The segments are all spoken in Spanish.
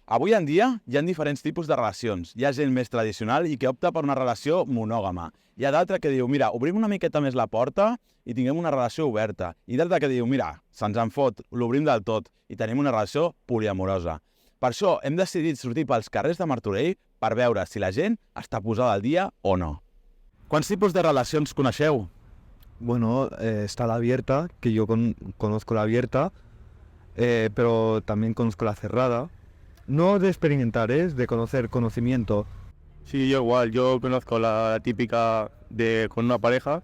Avui en dia hi ha diferents tipus de relacions. Hi ha gent més tradicional i que opta per una relació monògama. Hi ha d'altra que diu, mira, obrim una miqueta més la porta i tinguem una relació oberta. I d'altra que diu, mira, se'ns en fot, l'obrim del tot i tenim una relació poliamorosa. Per això hem decidit sortir pels carrers de Martorell per veure si la gent està posada al dia o no. Quants tipus de relacions coneixeu? Bueno, está la abierta, que yo conozco la abierta, pero también conozco la cerrada. No de experimentar, es de conocimiento. Sí, yo igual, yo conozco la típica de con una pareja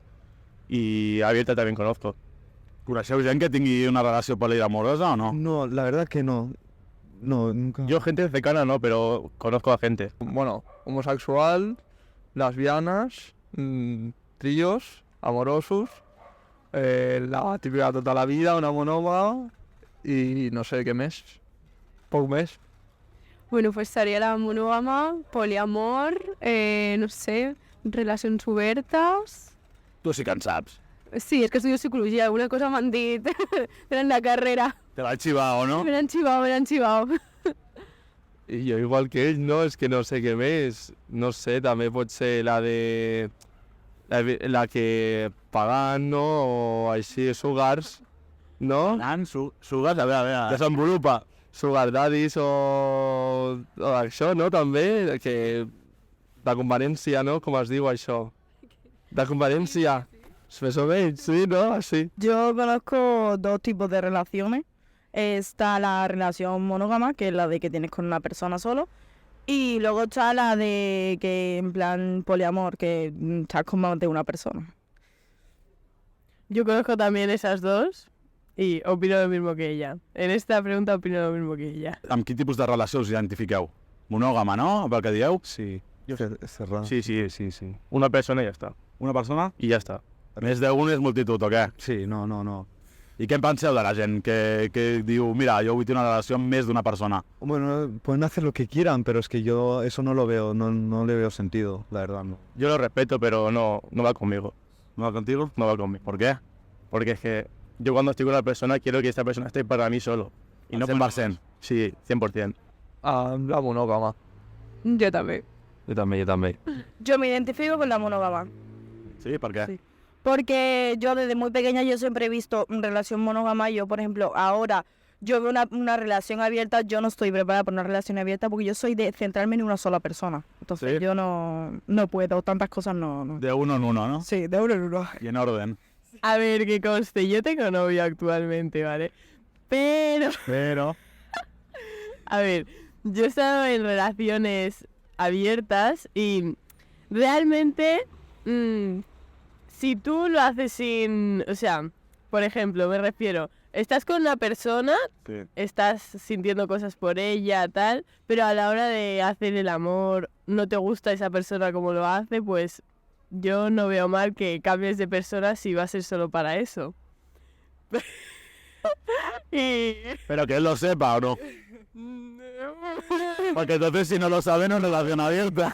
y abierta también conozco. Coneixeu gent que tingui una relació poliamorosa o no? No, la verdad que no. No, nunca. Yo gente cercana no, pero conozco a gente. Bueno, homosexual, lesbianas, tríos, amorosos, la típica tota la vida, una monògama i no sé què més, poc més. Bueno, pues sería la monógama, poliamor, no sé, relacions obertes... Tu sí que en saps. Sí, és que estudio psicologia, alguna cosa m'han dit durant la carrera. Te l'ha xivat o no? Me l'han xivat. I jo igual que ell, no, és que no sé què més. No sé, també pot ser la de... la que pagant, no? O així, sugars, no? Anant, sugues, a veure. Desenvolupa. Sugar daddies o això, no? També, que... de conveniència, no? Com es diu això? De conveniència. Més o menys, sí, ¿no? Así. Yo conozco dos tipos de relaciones. Está la relación monógama, que es la de que tienes con una persona solo. Y luego está la de que, en plan, poliamor, que estás con más de una persona. Yo conozco también esas dos y opino lo mismo que ella. En esta pregunta opino lo mismo que ella. Amb quin tipus de relació us identifiqueu? Monògama, no? Pel que dieu? Sí, Yo- cerrada. Sí, sí, sí, sí. Una persona y ya está. Una persona? Y ya está. Més d'un és multitud, o què? Sí, no. I què en penseu de la gent que diu, mira, jo vull tenir una relació amb més d'una persona? Bueno, pueden hacer lo que quieran, pero es que yo eso no lo veo, no le veo sentido, la verdad, no. Yo lo respeto, pero no va conmigo. No va contigo? No va conmigo. ¿Por qué? Porque es que yo cuando estoy con una persona quiero que esta persona esté para mí solo. I no 100%. Sí, 100%. La monògama. Yo también. Yo también. Yo me identifico con la monógama. Sí, per què? Sí. Porque yo desde muy pequeña yo siempre he visto relación monógama. Yo, por ejemplo, ahora yo veo una relación abierta, yo no estoy preparada para una relación abierta porque yo soy de centrarme en una sola persona. Entonces ¿Sí? yo no puedo, tantas cosas no. De uno en uno, ¿no? Sí, de uno en uno. Y en orden. A ver, que conste, yo tengo novio actualmente, ¿vale? Pero, a ver, yo he estado en relaciones abiertas y realmente, si tú lo haces sin, o sea, por ejemplo, me refiero, estás con una persona, Sí. estás sintiendo cosas por ella, tal, pero a la hora de hacer el amor no te gusta esa persona como lo hace, pues yo no veo mal que cambies de persona si va a ser solo para eso. Y... Pero que él lo sepa o no. Porque entonces si no lo sabe no es relación abierta.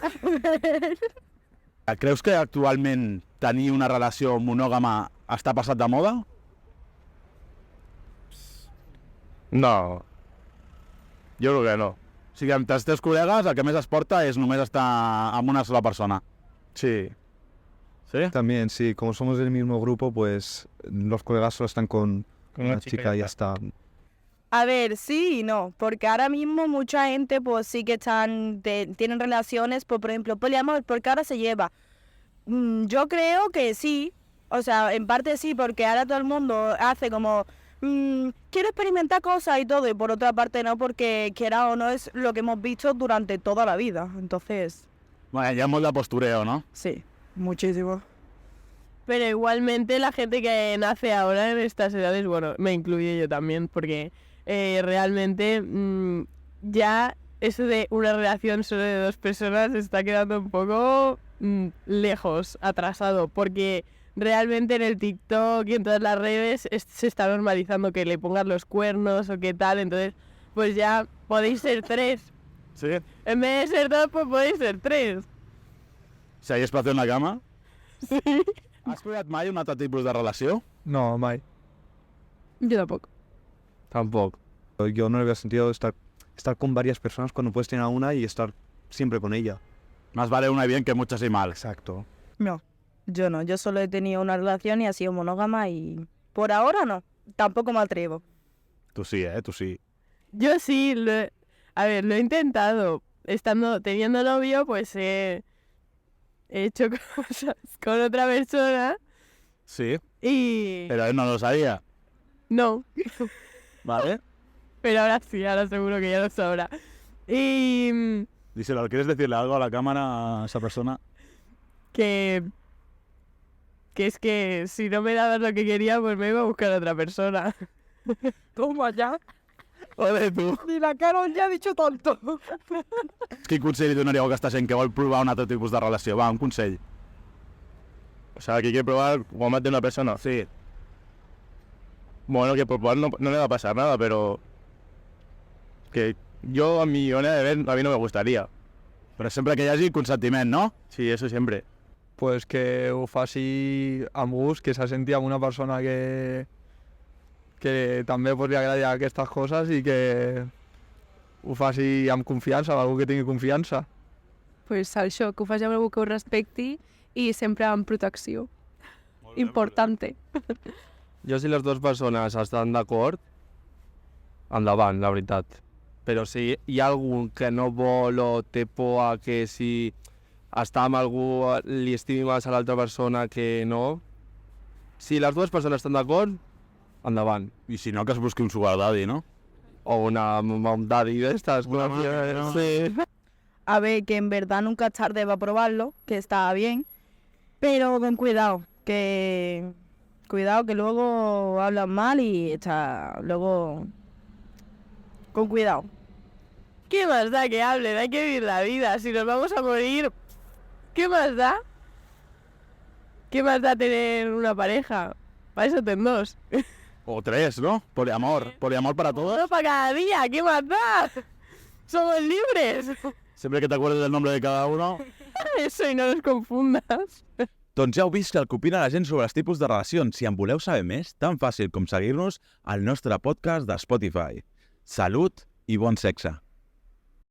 Creus que actualment tenir una relació monògama està passat de moda? No. Yo creo que no. O sigui, amb els teus col·legues el que més es porta és només estar amb una sola persona. Sí. Sí? También, sí, como somos del mismo grupo, pues los colegas solo están con una chica y ya está. A ver, sí y no, porque ahora mismo mucha gente pues sí que tienen relaciones, pues, por ejemplo, poliamor, porque ahora se lleva. Yo creo que sí, o sea, en parte sí, porque ahora todo el mundo hace como, quiero experimentar cosas y todo, y por otra parte no, porque quiera o no es lo que hemos visto durante toda la vida, entonces, Bueno, hi ha molt de postureo, no? sí, muchísimo. Pero igualmente la gente que nace ahora en estas edades, bueno, me incluyo yo también, porque realmente ya eso de una relación solo de dos personas está quedando un poco lejos, atrasado, porque realmente en el TikTok y en todas las redes se está normalizando que le pongas los cuernos o qué tal, entonces pues ya podéis ser tres. Sí? En vez de ser dos, pues podéis ser tres. Si hay espacio en la cama? Sí. Has provat mai un altre tipus de relació? No, mai. Yo tampoco. Tampoco. Yo no le veo sentido estar estar con varias personas cuando puedes tener a una y estar siempre con ella. Más vale una bien que muchas y mal. Exacto. No, yo no. Yo solo he tenido una relación y ha sido monógama y por ahora no. Tampoco me atrevo. Tú sí, tú sí. Yo sí, lo he intentado. Teniendo novio, pues he hecho cosas con otra persona Sí, y... pero él no lo sabía. No, ¿Vale? pero ahora sí, ahora seguro que ya lo sabrá. Y Díselo, ¿quieres decirle algo a la cámara a esa persona? que es que si no me dabas lo que quería, pues me iba a buscar a otra persona. Toma ya. Ole, tu. Ni la Carol ja ha dicho tonto. Quin consell li donaríeu a aquesta gent que vol provar un altre tipus de relació? Va, un consell. O sea, que quiere probar cómo mate a una persona. Sí. Bueno, que por probar no le va a pasar nada, pero... Que yo, a mi manera de ver, a mí no me gustaría. Però sempre que hi hagi consentiment, no? Sí, eso siempre. Pues que ho faci amb gust, que se senti amb una persona que també pues, li agradi aquestes coses i que ho faci amb confiança, amb algú que tingui confiança. Pues això, que ho faci amb algú que ho respecti i sempre amb protecció. Importante. Jo, si les dues persones estan d'acord, endavant, la veritat. Però si hi ha algú que no vol o té por a que si està amb algú li estimi més a l'altra persona que no, si les dues persones estan d'acord, endavant. I si no, que es busqui un sugar daddy, no? O una daddy d'estes. Sí. A ver, que en verdad nunca es tarde para probarlo, que está bien, pero con cuidado, que luego hablan mal y está luego con cuidado. ¿Qué más da que hablen? Hay que vivir la vida. Si nos vamos a morir, ¿qué más da? ¿Qué más da tener una pareja? Para eso ten dos. O tres, ¿no? Poliamor. Poliamor para todos. Uno para cada día, ¿qué más da? Somos libres. Siempre que te acuerdes del nombre de cada uno. Eso y no los confundas. Doncs ja heu vist el que opina la gent sobre els tipus de relacions. Si en voleu saber més, tan fàcil com seguir-nos al nostre podcast de Spotify. Salut i bon sexe.